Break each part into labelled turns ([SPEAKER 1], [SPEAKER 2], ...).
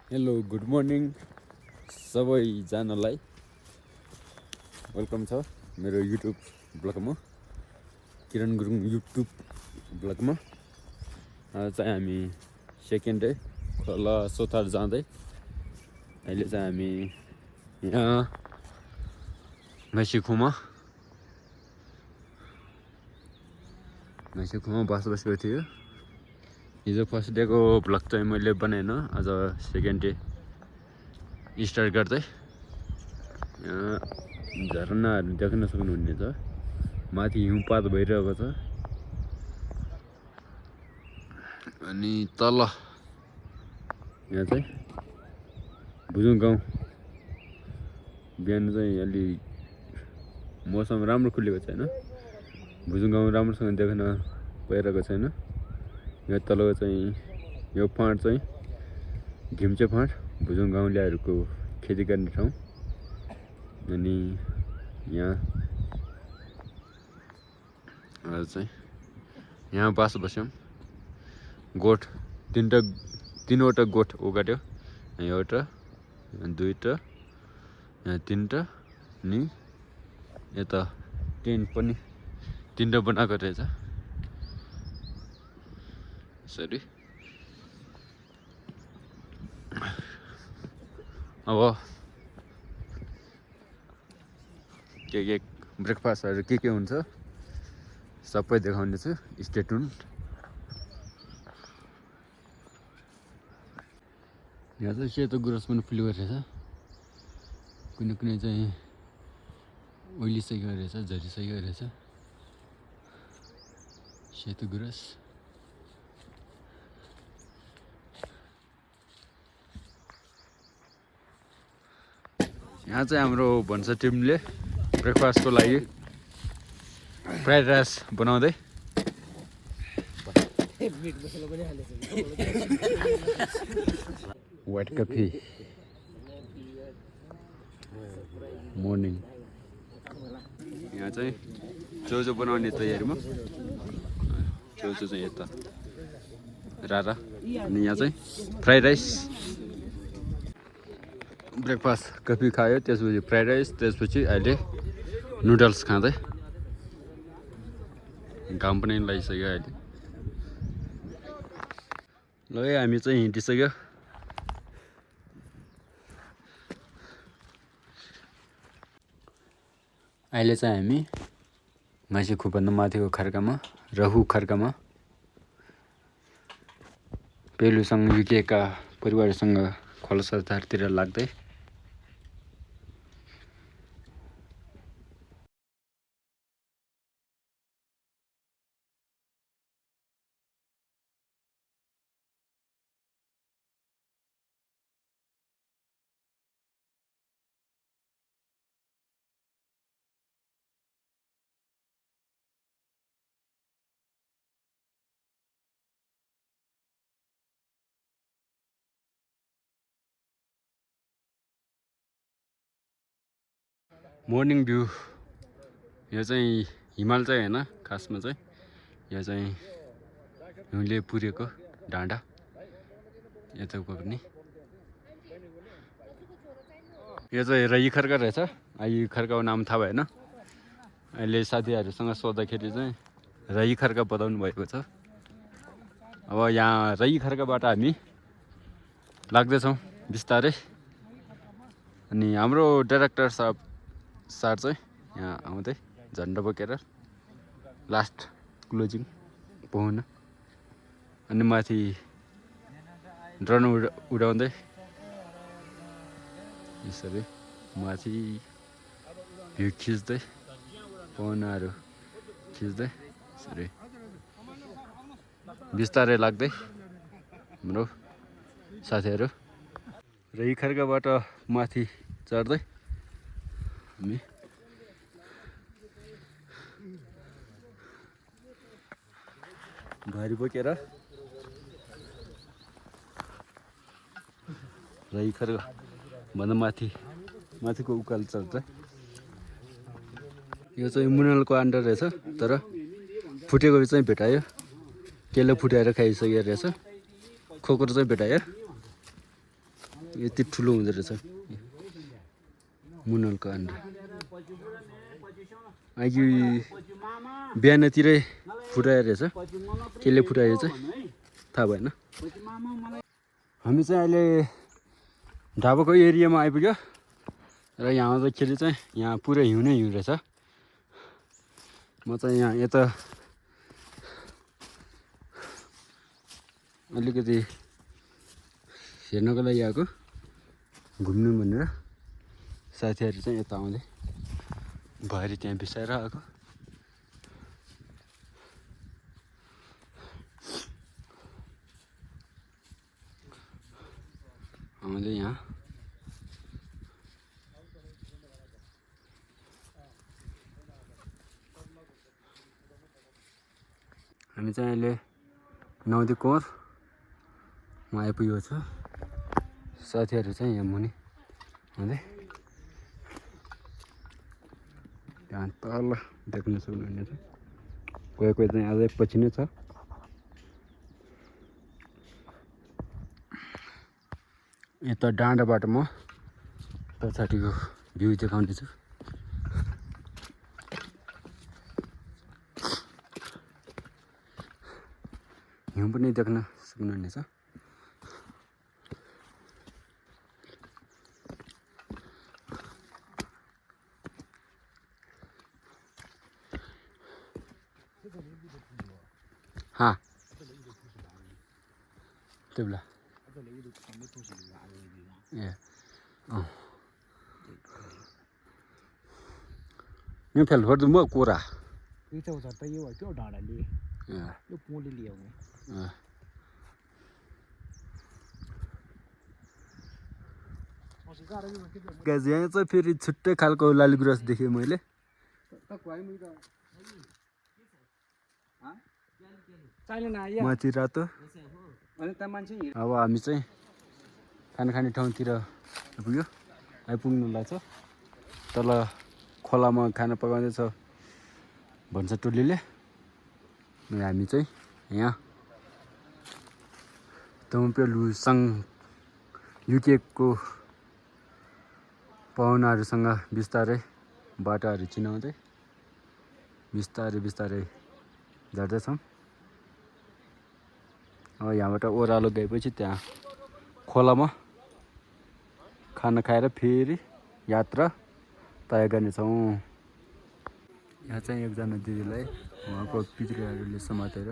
[SPEAKER 1] Hello good morning सबैजनालाई welcome छ मेरो युट्युब ब्लगमा किरण गुरुङ युट्युब ब्लगमा। आज चाहिँ हामी सेकेन्ड डे खोला सोथार जाँदै अहिले चाहिँ हामी यहाँ मैसिखुमा बसेको थियो। हिजो फर्स्ट डेको भ्लग चाहिँ मैले बनाएन, आज सेकेन्ड डे स्टार्ट गर्दै झरनाहरू देख्न सक्नुहुनेछ। माथि हिउँपात भइरहेको छ अनि तल यहाँ चाहिँ भुजुङ गाउँ। बिहान चाहिँ अलि मौसम राम्रो खुलेको छैन, भुजुङ गाउँ राम्रोसँग देख्न पाइरहेको छैन। यहाँ तलको चाहिँ यो फाँट चाहिँ घिम्चे फाँट भुजुङ गाउँलेहरूको खेती गर्ने ठाउँ। अनि यहाँ चाहिँ यहाँ बास बस्यौँ। गोठ तीनवटा गोठ उगाड्यो, एउटा दुईटा यहाँ तीनटा अनि यता टेन्ट पनि तीनटा बनाएको रहेछ। सरी अब के ब्रेकफास्टहरू के हुन्छ सबै देखाउने छु, स्टे ट्युन्ड। यहाँ चाहिँ सेतो गुराँस पनि फुलेको रहेछ, कुनै कुनै चाहिँ ओइलिसकेको रहेछ, झरिसकेको रहेछ सेतो गुराँस। यहाँ चाहिँ हाम्रो भन्छ टिमले ब्रेकफास्टको लागि फ्राइड राइस बनाउँदै व्हाइट कफी मर्निङ। यहाँ चाहिँ चौचो बनाउने तयारीमा, चौचो चाहिँ यता रारा। अनि यहाँ चाहिँ फ्राइड राइस, ब्रेकफास्ट कफी खायो, त्यसपछि फ्राइड राइस, त्यसपछि अहिले नुडल्स खाँदै। घाम पनि लागिसक्यो अहिले। ल हामी चाहिँ हिँडिसक्यो। अहिले चाहिँ हामी मैसिखुभन्दा माथिको खर्कामा, रहु खर्कामा पेलुसँग युकेका परिवारसँग खोला सोथारतिर लाग्दै मर्निङ भ्यू। यो चाहिँ हिमाल चाहिँ होइन, खासमा चाहिँ यो चाहिँ हिउँले पुरेको डाँडा यता पनि। यो चाहिँ रही खर्का रहेछ, यी खर्काको नाम थाहा भएन। अहिले साथीहरूसँग सोद्धाखेरि चाहिँ रही खर्का बताउनु भएको छ। अब यहाँ रही खर्काबाट हामी लाग्दैछौँ बिस्तारै। अनि हाम्रो डाइरेक्टर सर चाहिँ यहाँ आउँदै झन्डा बोकेर लास्ट क्लोजिङ पाउन। अनि माथि ड्रोन उडाउँदै यसरी माथि भ्यू खिच्दै, पाहुनाहरू खिच्दै यसरी बिस्तारै लाग्दै हाम्रो साथीहरू रही खर्काबाट माथि चढ्दै हामी भारी बोकेर रही खर्का भन्दा माथिको उकालो चढ्छ। यो चाहिँ मुनालको अन्डा रहेछ, तर फुटेको चाहिँ भेटायो, केले फुटाएर खाइसकेको रहेछ, खोक्रो चाहिँ भेटायो। यति ठुलो हुँदो रहेछ मुनलको अन्डा अघि बिहानतिरै फुटाएर रहेछ केले फुटाएर चाहिँ थाहा भएन हामी चाहिँ अहिले ढाबाको एरियामा आइपुग्यो र यहाँ आउँदाखेरि चाहिँ यहाँ पुरै हिउँ नै हिउँ रहेछ म चाहिँ यहाँ यता अलिकति हेर्नको लागि आएको घुम्नु भनेर साथीहरू चाहिँ यता आउँदै भरि त्यहाँ बिसाएर आएको आउँदै यहाँ हामी चाहिँ अहिले नौदी कोरमा आइपुगेको छ साथीहरू चाहिँ यहाँ मुनि हुँदै त्यहाँ तल देख्न सक्नुहुनेछ कोही कोही चाहिँ अझै पछि नै छ यता डाँडाबाट म पछाडिको भ्यू देखाउनेछु हिउँ पनि देख्न सक्नुहुनेछ हाँ त्यो बेला ए अँ यो फेल गर्छु म कोरा
[SPEAKER 2] यो त यो भयो त्यो ढाडाले यो पोले ल्याउने
[SPEAKER 1] यहाँ चाहिँ फेरि छुट्टै खालको लाली गुराँस देखेँ मैले माथि रातो अब हामी चाहिँ खाना खाने ठाउँतिर आइपुग्नु लाग्छ तल खोलामा खाना पकाउँदैछ भन्छ टोलीले हामी चाहिँ यहाँ तमुपेलुसङ युकेको पाहुनाहरूसँग बिस्तारै बाटाहरू चिनाउँदै बिस्तारै झर्दैछौँ अब यहाँबाट ओह्रालो गएपछि त्यहाँ खोलामा खाना खाएर फेरि यात्रा तय गर्नेछौँ यहाँ चाहिँ एकजना दिदीलाई उहाँको पितृहरूले समातेर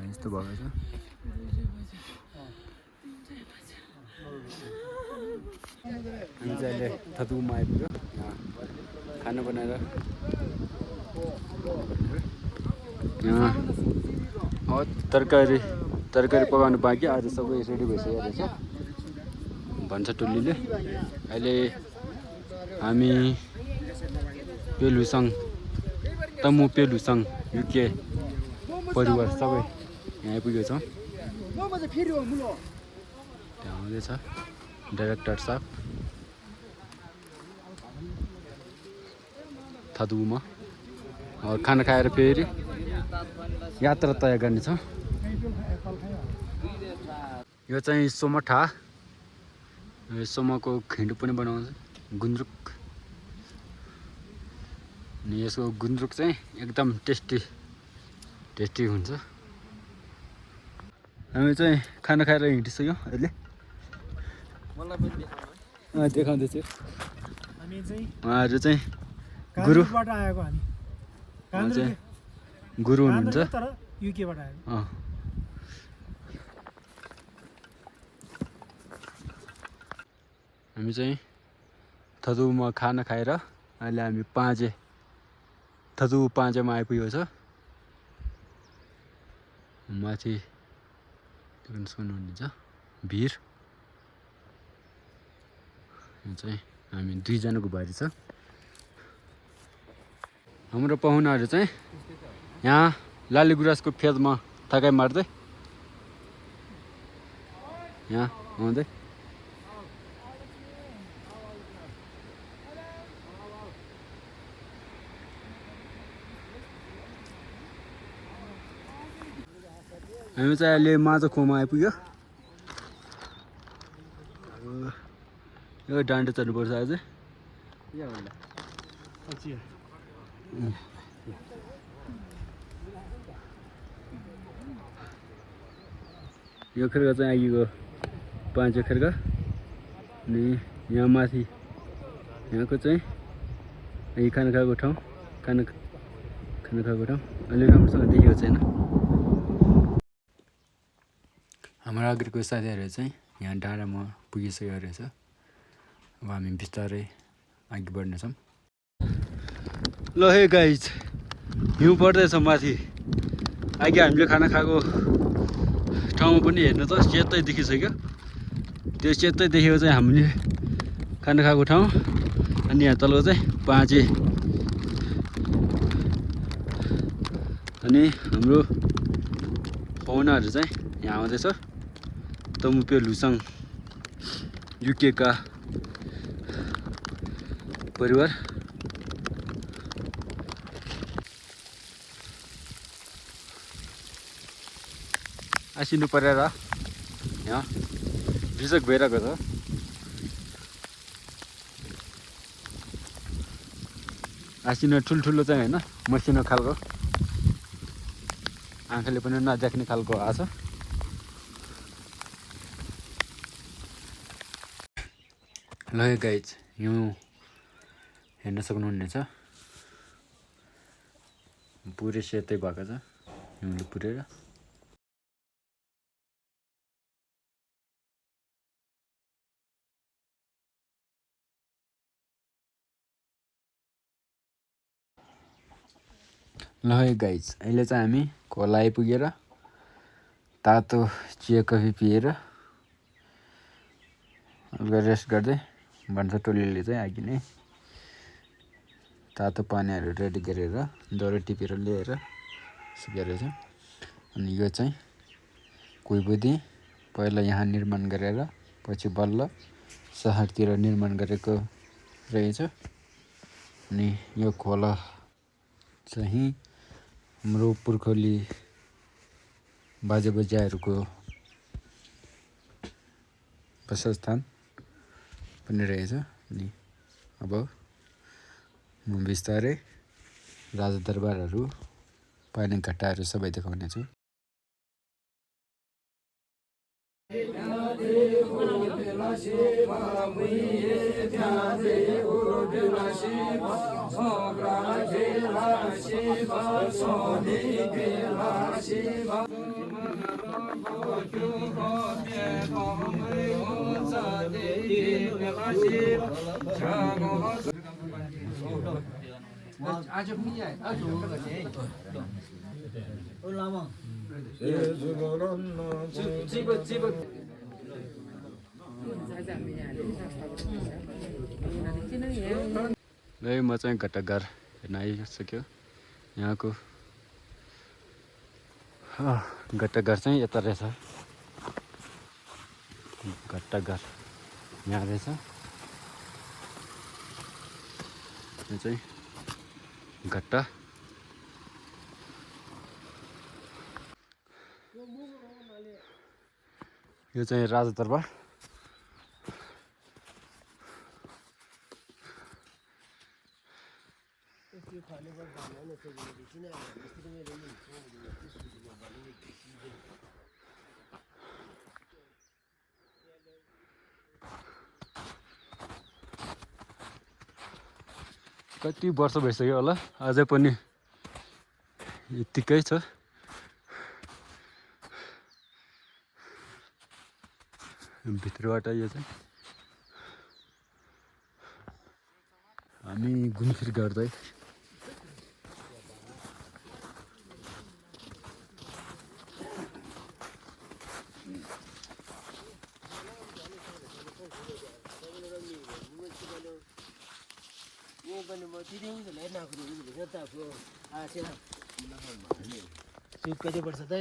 [SPEAKER 1] यस्तो भएको छ हामी चाहिँ अहिले थतुमा आइपुग्यो यहाँ खाना बनाएर यहाँ तरकारी पकाउनु बाँकी आज सबै रेडी भइसकेको रहेछ भन्छ टोलीले अहिले हामी तमुपेलुसङ युके परिवार सबै यहाँ आइपुगेको छौँ त्यहाँ आउँदैछ डाइरेक्टर साहब थदुमा खाना खाएर फेरि यात्रा तय गर्नेछौँ यो चाहिँ सोमठा सोमको खिन्डु पनि बनाउँछ गुन्द्रुक अनि यसको गुन्द्रुक चाहिँ एकदम टेस्टी हुन्छ हामी चाहिँ खाना खाएर हिँडिसक्यौँ अहिले देखाउँदैछु उहाँहरू चाहिँ गुरुबाट आएको हामी गुरु हुनुहुन्छ युकेबाट आएको हामी चाहिँ थदुमा खाना खाएर अहिले हामी थदु पाँजेमा आइपुगेको छ माथि देख्न सक्नुहुनेछ भिर यहाँ चाहिँ हामी दुईजनाको भारी छ हाम्रो पाहुनाहरू चाहिँ यहाँ लाली गुराँसको फेदमा थकाइ मार्दै यहाँ आउँदै हामी चाहिँ अहिले माझा खोमा आइपुग्यो यो डाँडा चढ्नुपर्छ आज
[SPEAKER 2] या होला पछि
[SPEAKER 1] यो खर्का चाहिँ आइगयो 5 खर्का अनि यहाँ माथि यहाँको चाहिँ यही खाना खाएको ठाउँ खाना खाएको ठाउँ अलि राम्रोसँग देखिएको छैन हाम्रो अगाडिको साथीहरू चाहिँ यहाँ डाँडामा पुगिसकेको रहेछ अब हामी बिस्तारै अघि बढ्नेछौँ ल हे गाइज हिउँ पर्दैछ माथि अघि हामीले खाना खाएको ठाउँमा पनि हेर्नु त सेतै देखिसक्यो त्यो सेतै देखेको चाहिँ हामीले खाना खाएको ठाउँ अनि यहाँ तलको चाहिँ पाँचे अनि हाम्रो पाहुनाहरू चाहिँ यहाँ आउँदैछ तमुप्यो लुसाङ युकेका परिवार आसिनु परेर यहाँ बिजक भइरहेको छ आसिनु ठुल्ठुलो चाहिँ होइन मसिनो खालको आँखाले पनि नदेख्ने खालको आछ ल गाइज हिउँ हेर्न सक्नुहुनेछ पुरै सेतै भएको छ हिउँले पुरेर ल है गाइज अहिले चाहिँ हामी खोला आइपुगेर तातो चिया कफी पिएर हल्का रेस्ट गर्दै भन्छ टोलीले चाहिँ अघि नै तातो पानीहरू रेडी गरेर दाउरा टिपेर ल्याएर सुकेर छ अनि यो चाहिँ कुइबुदी पहिला यहाँ निर्माण गरेर पछि बल्ल सहरतिर निर्माण गरेको रहेछ अनि यो खोला चाहिँ हाम्रो पुर्खौली बाजेबोज्यूहरूको वासस्थान पनि रहेछ अनि अब म बिस्तारै राजदरबारहरू पानी घट्टाहरू सबै देखाउने छु ल म चाहिँ घट्टाघर हेर्न आइसक्यो यहाँको घट्टाघर चाहिँ यता रहेछ घट्टाघर यहाँ रहेछ यो चाहिँ घट्टा यो चाहिँ राजदरबार कति वर्ष भइसक्यो होला अझै पनि यत्तिकै छ भित्रबाट यो चाहिँ हामी घुमफिर गर्दै
[SPEAKER 2] कति वर्ष त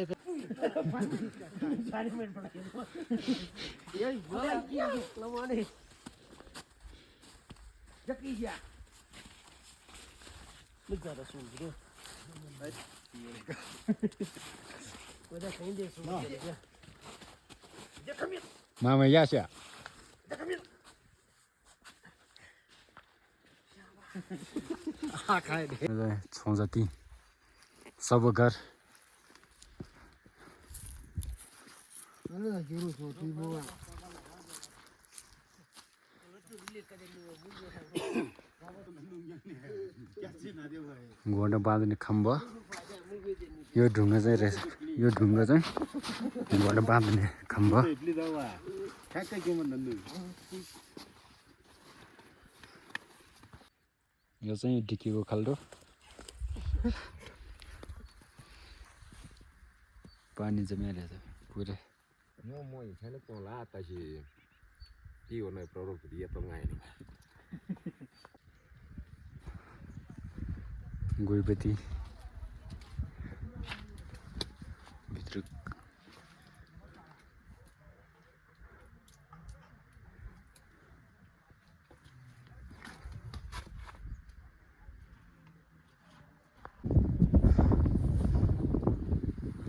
[SPEAKER 1] मामा यास्या
[SPEAKER 2] खाए दे
[SPEAKER 1] छौँ जति सब घर घोडा बाँध्ने खम्बा यो ढुङ्गा चाहिँ रहेछ यो ढुङ्गा चाहिँ घोडा बाँध्ने खम्बा यो चाहिँ डिकीको खाल्डो पानी जमिरहेछ पुरै गएपछि भित्र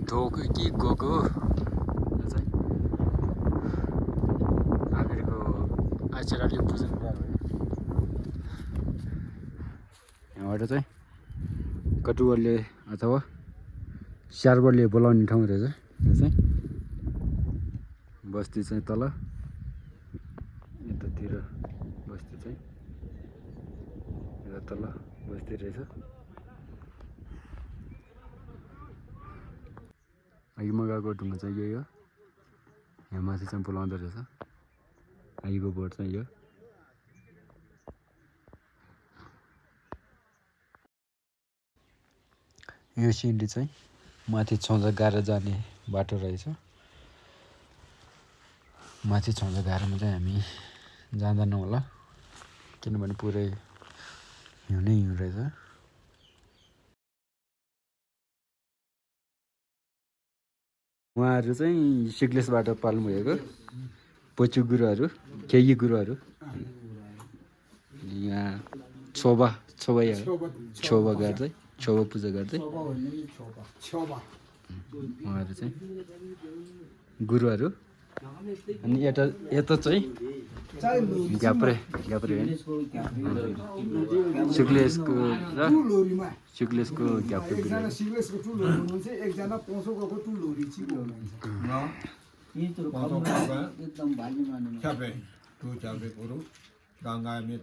[SPEAKER 1] धोको कि गएको यो चाहिँ आखिरको आचार्यले पूजन भयो यहाँबाट चाहिँ कटुवाले अथवा स्यार्बरले बोलाउने ठाउँ रहेछ यो चाहिँ बस्ती चाहिँ तल यतातिर बस्ती चाहिँ यता तल बस्ती रहेछ अघिमा गएको ढुङ्गा चाहिँ यही हो यहाँ माथि चाहिँ बोलाउँदो रहेछ अघिको बोर्ड चाहिँ यो यो सिँढी चाहिँ माथि छौजा गाएर जाने बाटो रहेछ माथि छौजा गाह्रोमा चाहिँ हामी जाँदैनौँ होला किनभने पुरै हिउँ नै हिउँ रहेछ उहाँहरू चाहिँ सिग्लेसबाट पाल्नुभएको पचु गुरुहरू केही गुरुहरू यहाँ छोबा गर्दै छोबा पूजा गर्दै उहाँहरू चाहिँ गुरुहरू अनि यता चाहिँ ग्याप्रे सिग्लेसको र सिग्लेसको ग्याप्रे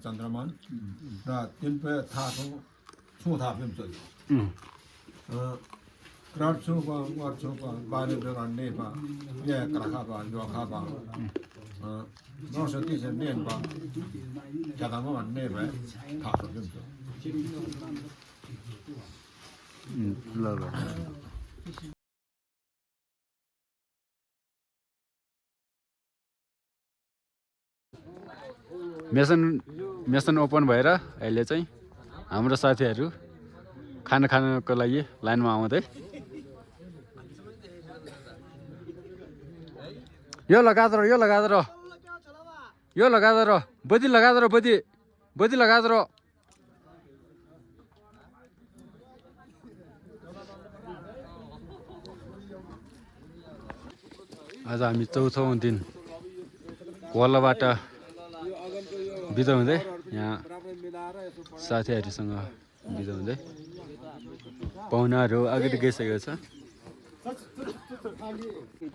[SPEAKER 3] चन्द्रमान र तिन पे थाहा क्राउड छुपा वार छुपा बारे बेगाने बा ये कराखा बा जोखा बा नौशती से नेन बा ज्यादा में बनने बा था तो
[SPEAKER 1] लगा मेसन ओपन भएर अहिले चाहिँ हाम्रो साथीहरू खाना खानको लागि लाइनमा आउँदै यो लगाएर बदी लगाएर आज हामी चौथौँ दिन कोलाबाट बिदा हुँदै यहाँ साथीहरूसँग बिदा हुँदै पाहुनाहरू अगाडि गइसकेको छ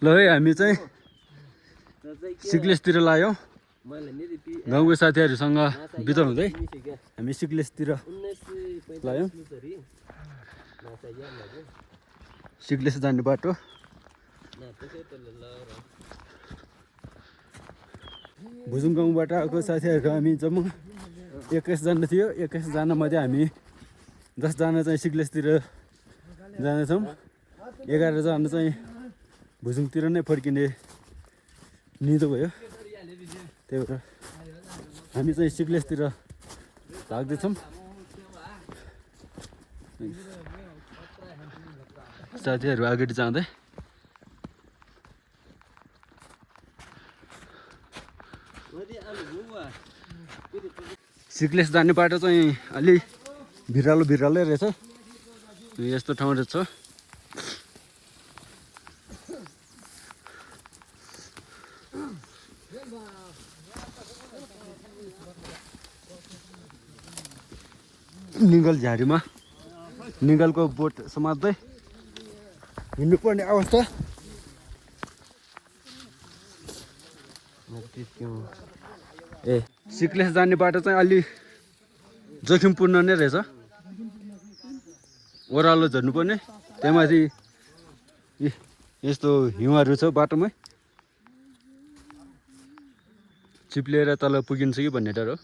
[SPEAKER 1] ल है हामी चाहिँ सिग्लेसतिर लाग्यौँ गाउँको साथीहरूसँग बिदा हुँदै हामी सिग्लेसतिर लाग्यौँ सिग्लेस जाने बाटो भुजुङ गाउँबाट आएको साथीहरू हामी जम्मा 21 जना थियो 21 जना मध्ये हामी 10 जना चाहिँ सिग्लेसतिर जानेछौँ 11 जना चाहिँ भुजुङतिर नै फर्किने निदो भयो त्यही भएर हामी चाहिँ सिग्लेसतिर लाग्दैछौँ साथीहरू अगाडि जाँदै सिग्लेस जाने बाटो चाहिँ अलि भिरालै रहेछ यस्तो ठाउँ रहेछ निगल झाडीमा निगलको बोट समात्दै हिँड्नुपर्ने अवस्था। ए सिक्लेस जाने बाटो चाहिँ अलि जोखिमपूर्ण नै रहेछ। ओह्रालो झर्नुपर्ने, त्यहाँमाथि यस्तो हिउँहरू छ बाटोमै, चिप्लिएर तल पुगिन्छ कि भन्ने डर हो।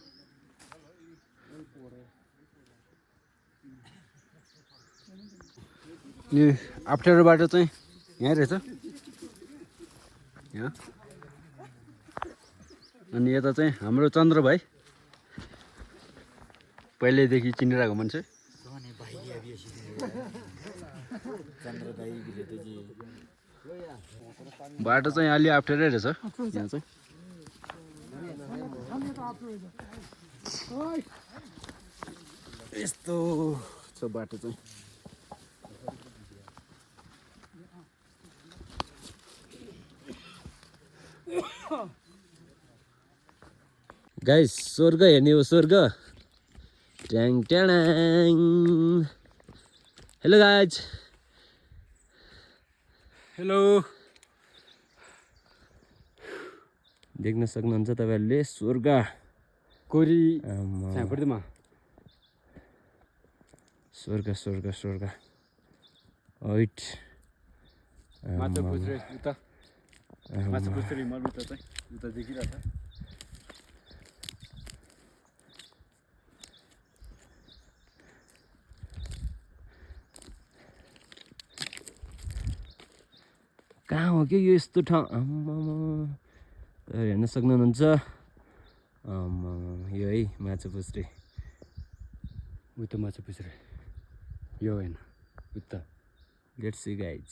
[SPEAKER 1] यो अप्ठ्यारो बाटो चाहिँ यहाँ रहेछ, यहाँ। अनि यता चाहिँ हाम्रो चन्द्र भाइ, पहिल्यैदेखि चिनिरहेको मान्छे। बाटो चाहिँ अलि अप्ठ्यारै रहेछ यहाँ चाहिँ। यस्तो छ बाटो चाहिँ। गाइस स्वर्ग हेर्ने हो स्वर्ग। ट्याङ ट्याङ। Hello guys, hello. देख्न सक्नुहुन्छ तपाईँहरूले स्वर्ग कोरी छाँपर्दैमा। स्वर्ग स्वर्ग स्वर्ग। हैट माछा पुछ्रे उता, माछा पुछ्रे हिमाल उता चाहिँ उता देखिरहेछ। कहाँ हो कि यो यस्तो ठाउँ? हेर्न सक्नुहुन्छ यो है माछा पुछ्रे। उता माछा पुछ्रे, यो होइन उता। लेट्स सी गाइज,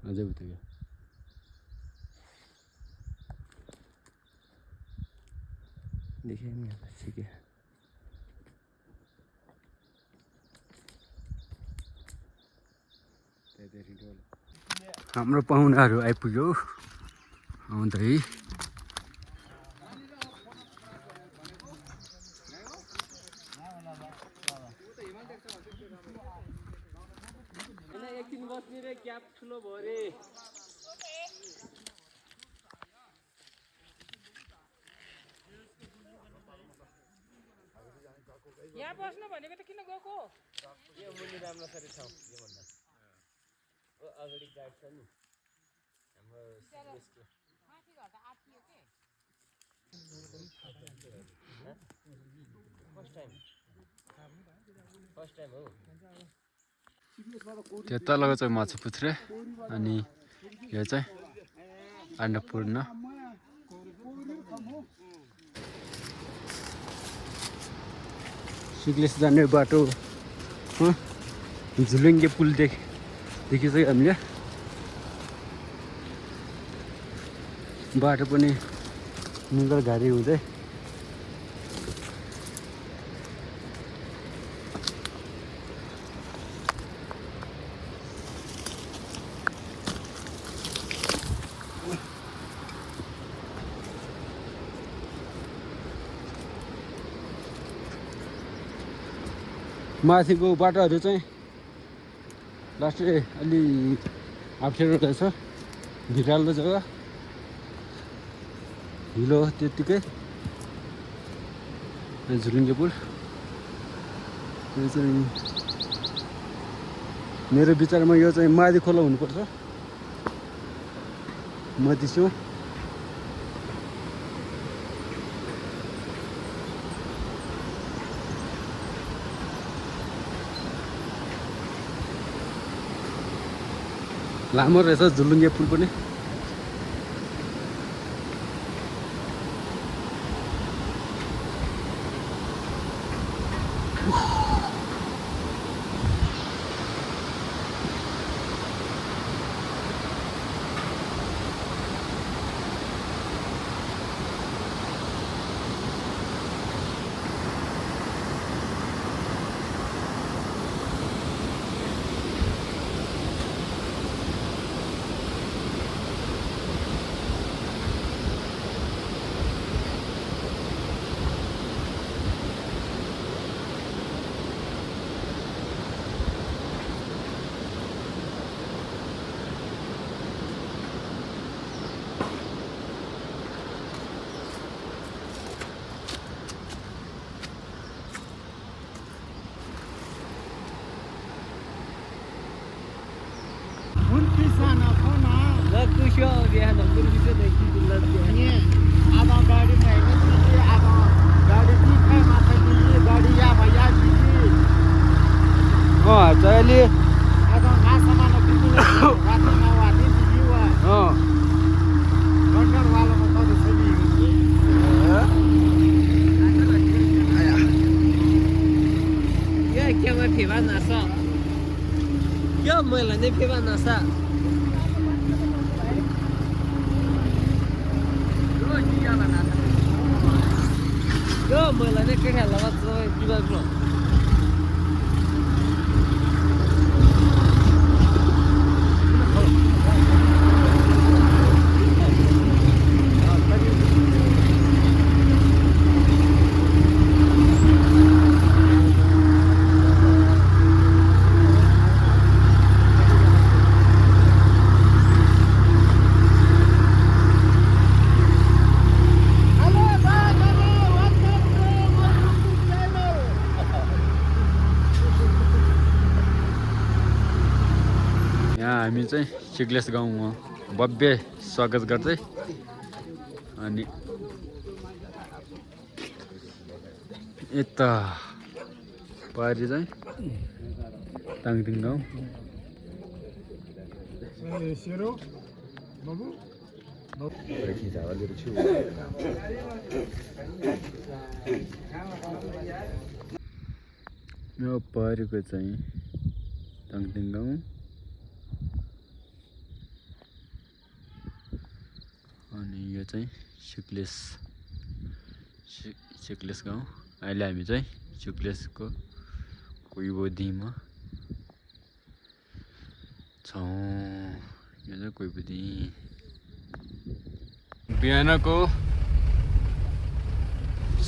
[SPEAKER 1] अझै उता यो। देखियो नि ठिकै। हाम्रो पाहुनाहरू आइपुग्यो आउँदै। एकछिन बस्ने रे, क्याप ठुलो भयो रे।
[SPEAKER 4] यहाँ बस्नु भनेको त किन गएको?
[SPEAKER 1] यो मुनि राम्रो छ रे ठाउँ यो भन्दा। ओ अगाडि गाइड छ नि हाम्रो सिक्लेसको।
[SPEAKER 4] माथि घर त आथियो के?
[SPEAKER 1] फर्स्ट टाइम हो। त्यो तलको चाहिँ माछा पुछ्रे, अनि यो चाहिँ अन्नपूर्ण। सिक्लेस जाने बाटो झुलुङ्गे पुल देखिसक्यो हामीले। बाटो पनि निगल घारी हुँदै माथिको बाटोहरू चाहिँ लास्टै अलि अप्ठ्यारो रहेछ, भिरालो जग्गा, हिलो त्यत्तिकै। झुलुङ्गे पुल यो चाहिँ मेरो विचारमा यो चाहिँ माथि खोला हुनुपर्छ, मधिसमा। लामो रहेछ झुलुङ्गे पुल पनि।
[SPEAKER 2] बिहान पूर्वी से देखी लड़के
[SPEAKER 3] ये आधा गाड़ी में दीजिए आधा गाड़ी ठीक है माथा दीजिए गाड़ी या भैया दीजिए
[SPEAKER 1] चाहिँ अहिले
[SPEAKER 3] आधा घास सामान दीजिए रात में वादी दीजिए वा कंडर वाला को तो सही
[SPEAKER 2] ये क्या मैं फेवा नसा क्या मैले नै फेवा नसा yo मैले नै केटा लगा जुगा ग्लो
[SPEAKER 1] हामी चाहिँ चिक्लेस गाउँमा भव्य स्वागत गर्दै अनि यता पारी चाहिँ ताङतिङ गाउँ
[SPEAKER 3] सेरो बाबु
[SPEAKER 1] यो पारीको चाहिँ ताङतिङ गाउँ अनि यो चाहिँ सिक्लेस गाउँ अहिले हामी चाहिँ सिक्लेसको कुइबोदीमा छौँ यो चाहिँ कुइबोदी बिहानको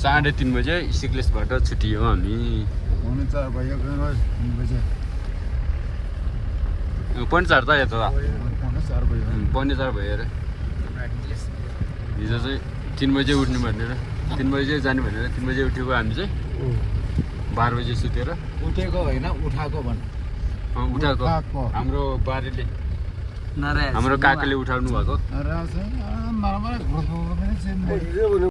[SPEAKER 1] 3:30 बजे सिक्लेसबाट छुट्टियो हामी
[SPEAKER 3] हुनु त भयो 3 बजे
[SPEAKER 1] पनि 4 त यता
[SPEAKER 3] 4 बजे
[SPEAKER 1] पनि 4 भयो अरे हिजो चाहिँ 3 बजे उठ्नु भनेर 3 बजे जाने भनेर 3 बजे उठेको हामी चाहिँ 12 बजे सुतेर
[SPEAKER 3] उठेको होइन उठाएको भन्
[SPEAKER 1] उठाएको हाम्रो बारीले हाम्रो काकाले उठाउनु भएको